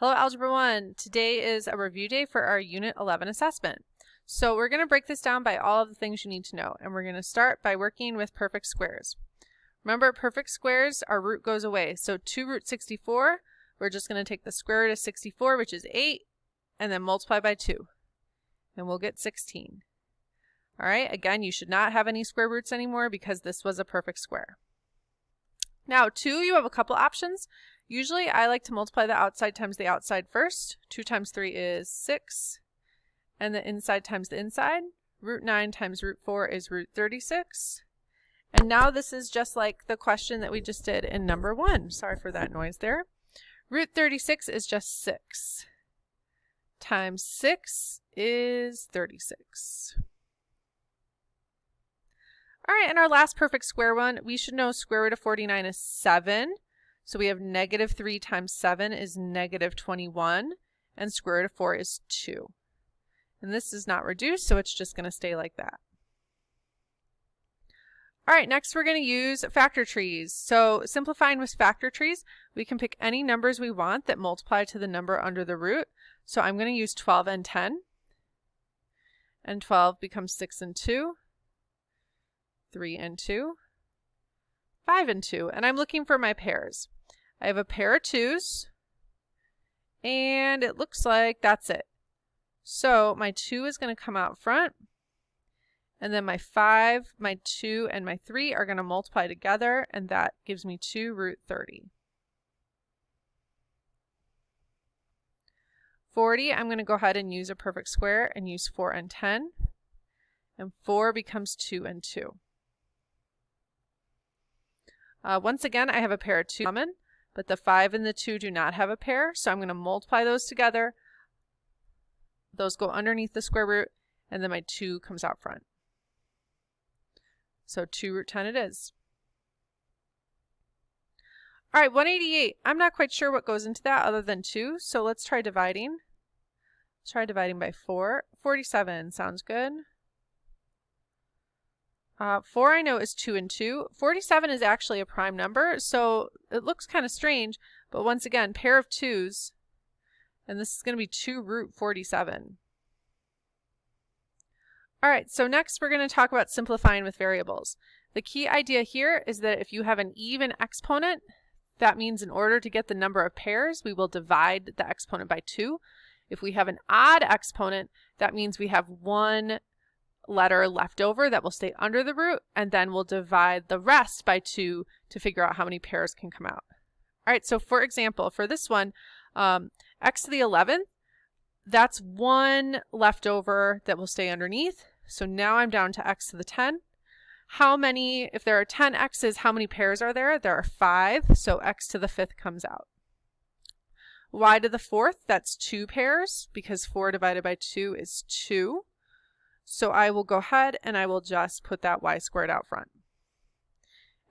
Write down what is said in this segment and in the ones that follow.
Hello Algebra 1. Today is a review day for our Unit 11 assessment. So we're going to break this down by all of the things you need to know, and we're going to start by working with perfect squares. Remember, perfect squares, our root goes away. So 2 root 64, we're just going to take the square root of 64, which is 8, and then multiply by 2, and we'll get 16. All right, again, you should not have any square roots anymore because this was a perfect square. Now, 2, you have a couple options. Usually I like to multiply the outside times the outside first. 2 times 3 is 6. And the inside times the inside. Root 9 times root 4 is root 36. And now this is just like the question that we just did in number 1. Sorry for that noise there. Root 36 is just 6. Times 6 is 36. All right, and our last perfect square one, we should know square root of 49 is 7. So we have negative 3 times 7 is negative 21, and square root of 4 is 2. And this is not reduced, so it's just going to stay like that. All right, next we're going to use factor trees. So simplifying with factor trees, we can pick any numbers we want that multiply to the number under the root. So I'm going to use 12 and 10. And 12 becomes 6 and 2, 3 and 2, 5 and 2. And I'm looking for my pairs. I have a pair of 2s, and it looks like that's it. So my 2 is going to come out front, and then my 5, my 2, and my 3 are going to multiply together, and that gives me 2 root 30. 40, I'm going to go ahead and use a perfect square and use 4 and 10, and 4 becomes 2 and 2. Once again, I have a pair of 2 common, but the 5 and the 2 do not have a pair, so I'm going to multiply those together. Those go underneath the square root, and then my 2 comes out front. So 2 root 10 it is. All right, 188. I'm not quite sure what goes into that other than 2, so let's try dividing. Let's try dividing by 4. 47 sounds good. 4 I know is 2 and 2. 47 is actually a prime number, so it looks kind of strange, but once again, pair of 2s, and this is going to be 2 root 47. All right, so next we're going to talk about simplifying with variables. The key idea here is that if you have an even exponent, that means in order to get the number of pairs, we will divide the exponent by 2. If we have an odd exponent, that means we have one letter left over that will stay under the root, and then we'll divide the rest by 2 to figure out how many pairs can come out. All right, so for example, for this one, x to the 11th, that's one left over that will stay underneath. So now I'm down to x to the 10. How many, if there are 10 x's, how many pairs are there? There are 5, so x to the 5th comes out. Y to the 4th, that's 2 pairs, because 4 divided by 2 is 2. So I will go ahead and I will just put that y squared out front.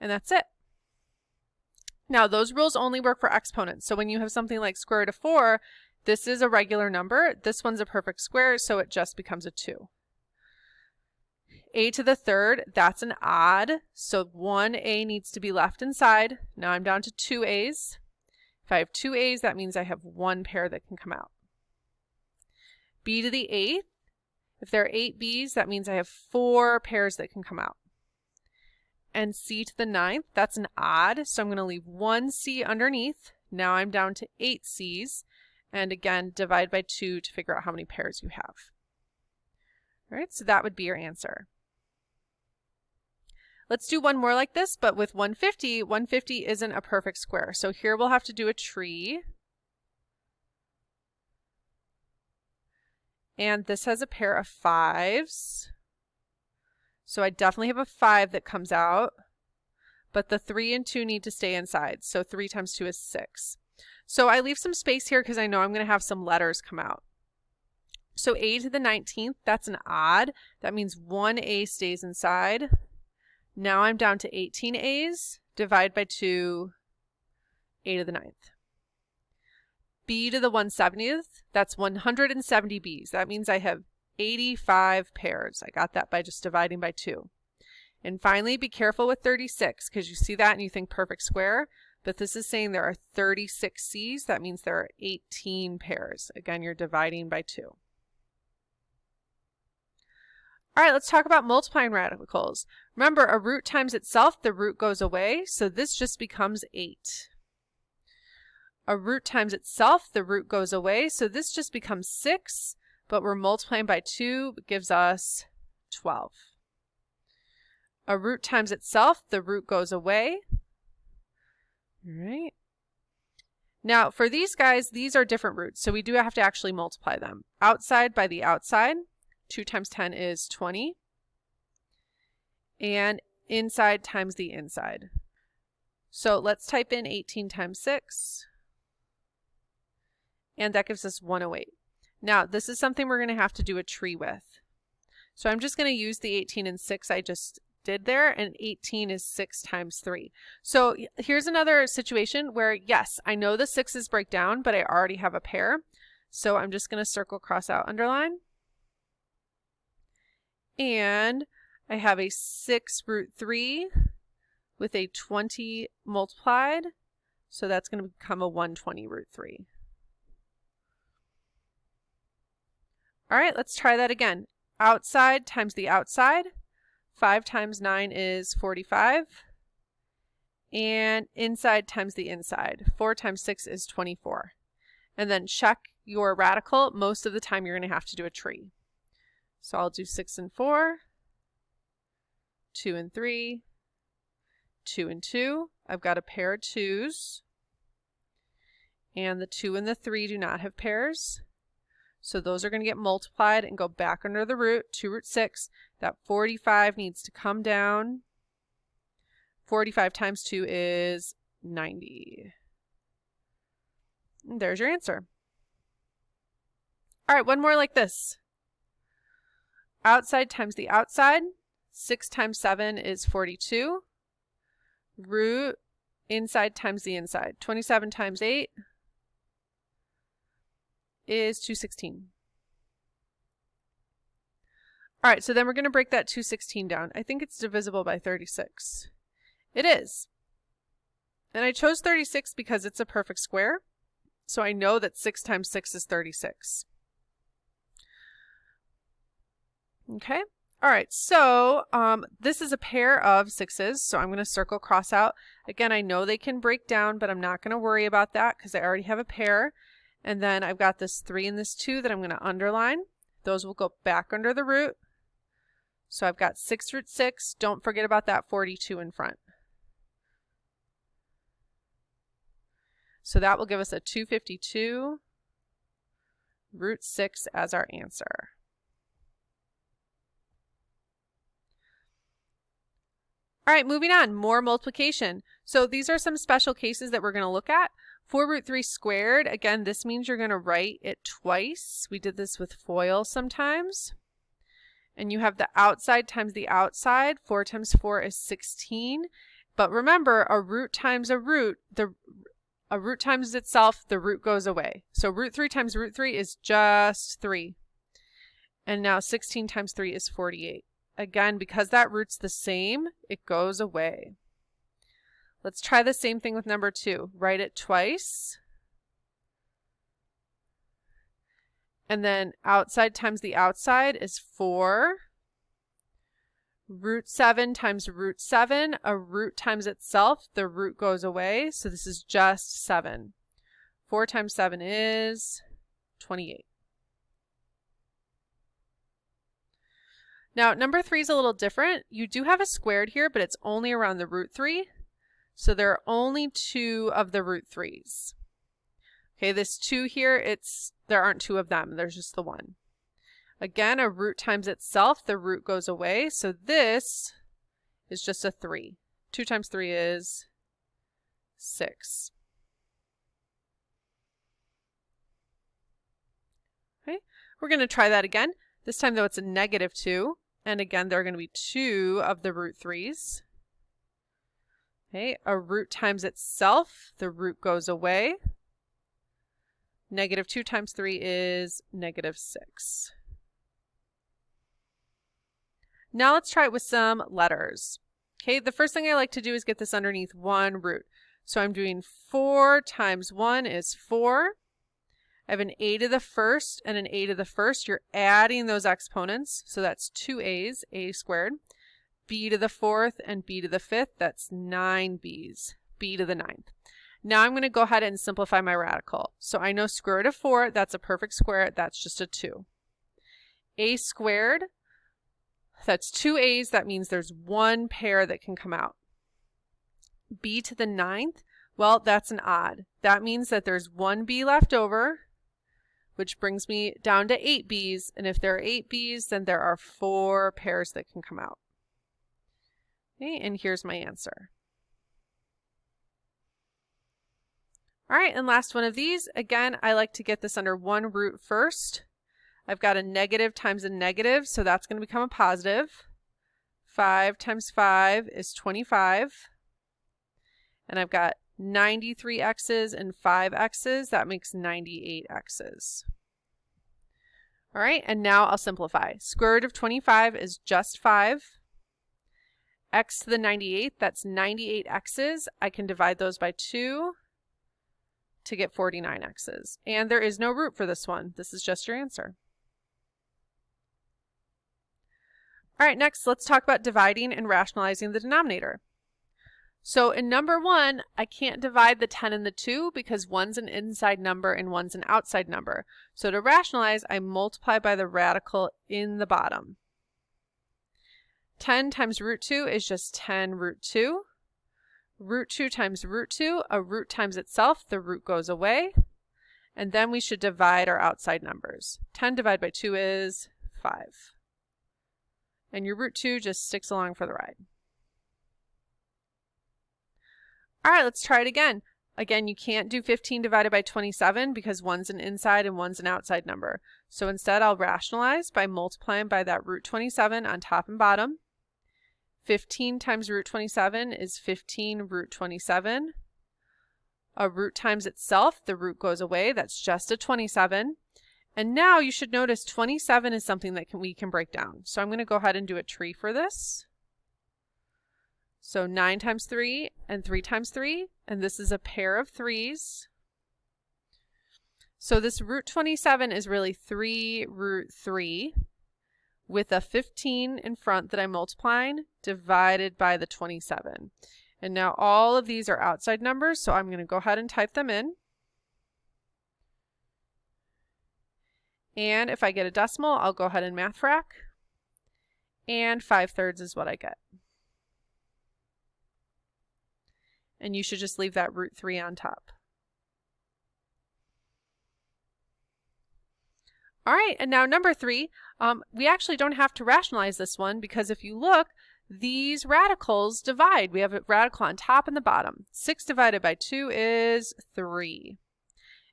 And that's it. Now those rules only work for exponents. So when you have something like square root of 4, this is a regular number. This one's a perfect square, so it just becomes a 2. A to the 3rd, that's an odd. So one a needs to be left inside. Now I'm down to 2 a's. If I have 2 a's, that means I have one pair that can come out. B to the 8th. If there are 8 B's, that means I have 4 pairs that can come out. And C to the 9th, that's an odd, so I'm going to leave 1 C underneath. Now I'm down to 8 C's. And again, divide by 2 to figure out how many pairs you have. All right, so that would be your answer. Let's do one more like this, but with 150. 150 isn't a perfect square, so here we'll have to do a tree. And this has a pair of 5s. So I definitely have a 5 that comes out. But the 3 and 2 need to stay inside. So 3 times 2 is 6. So I leave some space here because I know I'm going to have some letters come out. So a to the 19th, that's an odd. That means 1 a stays inside. Now I'm down to 18 a's. Divide by 2, a to the 9th. B to the 170th, that's 170 B's. That means I have 85 pairs. I got that by just dividing by 2. And finally, be careful with 36, because you see that and you think perfect square. but this is saying there are 36 C's. That means there are 18 pairs. Again, you're dividing by 2. All right, let's talk about multiplying radicals. Remember, a root times itself, the root goes away, so this just becomes 8. A root times itself, the root goes away, so this just becomes 6, but we're multiplying by 2, gives us 12. A root times itself, the root goes away. All right. Now, for these guys, these are different roots, so we do have to actually multiply them. Outside by the outside, 2 times 10 is 20. And inside times the inside. So let's type in 18 times 6. And that gives us 108. Now, this is something we're going to have to do a tree with. So I'm just going to use the 18 and 6 I just did there, and 18 is 6 times 3. So here's another situation where, yes, I know the 6's break down, but I already have a pair. So I'm just going to circle, cross out, underline. And I have a 6 root 3 with a 20 multiplied. So that's going to become a 120 root 3. All right, let's try that again. Outside times the outside. 5 times 9 is 45. And inside times the inside. 4 times 6 is 24. And then check your radical. Most of the time you're going to have to do a tree. So I'll do 6 and 4, 2 and 3, 2 and 2. I've got a pair of 2's. And the 2 and the 3 do not have pairs. So those are going to get multiplied and go back under the root, 2 root 6. That 45 needs to come down. 45 times 2 is 90. And there's your answer. All right, one more like this. Outside times the outside. 6 times 7 is 42. Root inside times the inside. 27 times 8 is 216. All right, so then we're going to break that 216 down. I think it's divisible by 36. It is. And I chose 36 because it's a perfect square. So I know that 6 times 6 is 36. Okay. All right, so this is a pair of 6's, so I'm going to circle, cross out. Again, I know they can break down, but I'm not going to worry about that because I already have a pair. And then I've got this 3 and this 2 that I'm going to underline. Those will go back under the root. So I've got 6 root 6. Don't forget about that 42 in front. So that will give us a 252 root 6 as our answer. All right, moving on, more multiplication. So these are some special cases that we're going to look at. 4 root 3 squared, again, this means you're going to write it twice. We did this with FOIL sometimes. And you have the outside times the outside. 4 times 4 is 16. But remember, a root times a root, a root times itself, the root goes away. So root 3 times root 3 is just 3. And now 16 times 3 is 48. Again, because that root's the same, it goes away. Let's try the same thing with number 2. Write it twice. And then outside times the outside is 4. Root 7 times root 7. A root times itself, the root goes away. So this is just 7. 4 times 7 is 28. Now, number 3 is a little different. You do have a squared here, but it's only around the root 3. So there are only 2 of the root 3's. Okay, this 2 here, there aren't 2 of them. There's just the 1. Again, a root times itself, the root goes away. So this is just a 3. 2 times 3 is 6. Okay, we're going to try that again. This time, though, it's a negative 2. And again, there are going to be 2 of the root 3's. Okay, a root times itself, the root goes away. Negative 2 times 3 is negative 6. Now let's try it with some letters. Okay, the first thing I like to do is get this underneath one root. So I'm doing 4 times 1 is 4. I have an a to the first and an a to the first. You're adding those exponents. So that's 2a's, a squared. B to the fourth and b to the fifth. That's 9b's, b to the ninth. Now I'm going to go ahead and simplify my radical. So I know square root of 4, that's a perfect square. That's just a 2. A squared, that's 2a's. That means there's one pair that can come out. B to the ninth, well, that's an odd. That means that there's one b left over, which brings me down to 8b's. And if there are 8b's, then there are 4 pairs that can come out. Okay, and here's my answer. All right, and last one of these. Again, I like to get this under one root first. I've got a negative times a negative, so that's going to become a positive. 5 times 5 is 25. And I've got 93 x's and 5 x's. That makes 98 x's. All right, and now I'll simplify. Square root of 25 is just 5. X to the 98, that's 98 x's. I can divide those by 2 to get 49 x's. And there is no root for this one. This is just your answer. All right, next let's talk about dividing and rationalizing the denominator. So in number 1, I can't divide the 10 and the 2 because one's an inside number and one's an outside number. So to rationalize, I multiply by the radical in the bottom. 10 times root 2 is just 10 root 2. Root 2 times root 2, a root times itself, the root goes away. And then we should divide our outside numbers. 10 divided by 2 is 5. And your root 2 just sticks along for the ride. All right, let's try it again. Again, you can't do 15 divided by 27 because one's an inside and one's an outside number. So instead, I'll rationalize by multiplying by that root 27 on top and bottom. 15 times root 27 is 15 root 27. A root times itself, the root goes away. That's just a 27. And now you should notice 27 is something that we can break down. So I'm going to go ahead and do a tree for this. So 9 times 3 and 3 times 3, and this is a pair of 3's. So this root 27 is really 3 root 3 with a 15 in front that I'm multiplying divided by the 27. And now all of these are outside numbers, so I'm going to go ahead and type them in. And if I get a decimal, I'll go ahead and math frac. And 5/3 is what I get. And you should just leave that root 3 on top. All right, and now number 3, we actually don't have to rationalize this one because if you look, these radicals divide. We have a radical on top and the bottom. 6 divided by 2 is 3.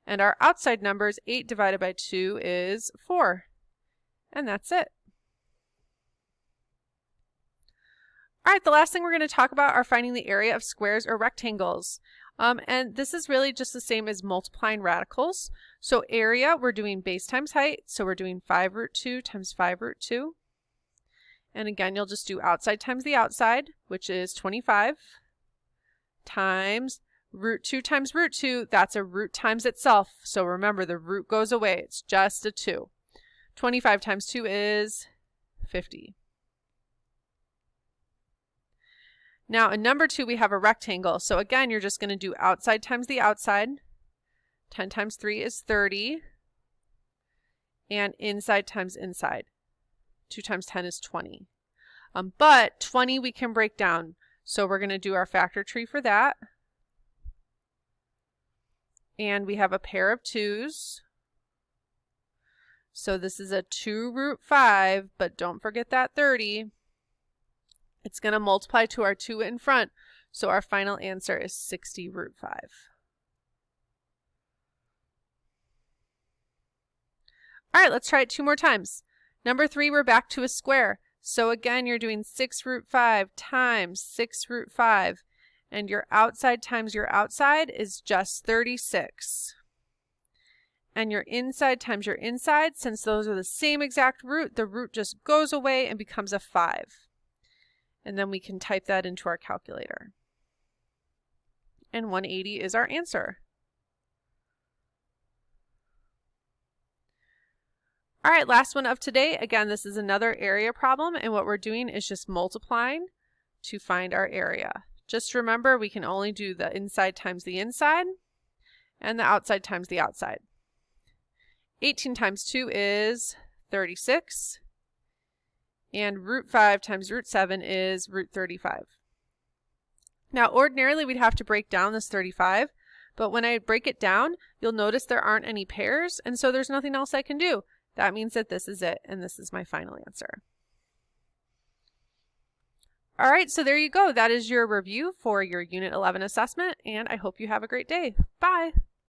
And our outside numbers, 8 divided by 2 is 4. And that's it. All right, the last thing we're going to talk about are finding the area of squares or rectangles. And this is really just the same as multiplying radicals. So area, we're doing base times height. So we're doing 5 root 2 times 5 root 2. And again, you'll just do outside times the outside, which is 25, times root 2 times root 2. That's a root times itself. So remember, the root goes away. It's just a 2. 25 times 2 is 50. Now in number 2, we have a rectangle. So again, you're just going to do outside times the outside. 10 times 3 is 30. And inside times inside. 2 times 10 is 20. But 20 we can break down. So we're going to do our factor tree for that. And we have a pair of 2's. So this is a 2 root 5, but don't forget that 30. It's going to multiply to our 2 in front. So our final answer is 60 root 5. All right, let's try it 2 more times. Number 3, we're back to a square. So again, you're doing 6 root 5 times 6 root 5. And your outside times your outside is just 36. And your inside times your inside, since those are the same exact root, the root just goes away and becomes a 5. And then we can type that into our calculator. and 180 is our answer. All right, last one of today. Again, this is another area problem, and what we're doing is just multiplying to find our area. Just remember, we can only do the inside times the inside and the outside times the outside. 18 times 2 is 36, and root 5 times root 7 is root 35. Now, ordinarily, we'd have to break down this 35, but when I break it down, you'll notice there aren't any pairs, and so there's nothing else I can do. That means that this is it, and this is my final answer. All right, so there you go. That is your review for your Unit 11 assessment, and I hope you have a great day. Bye.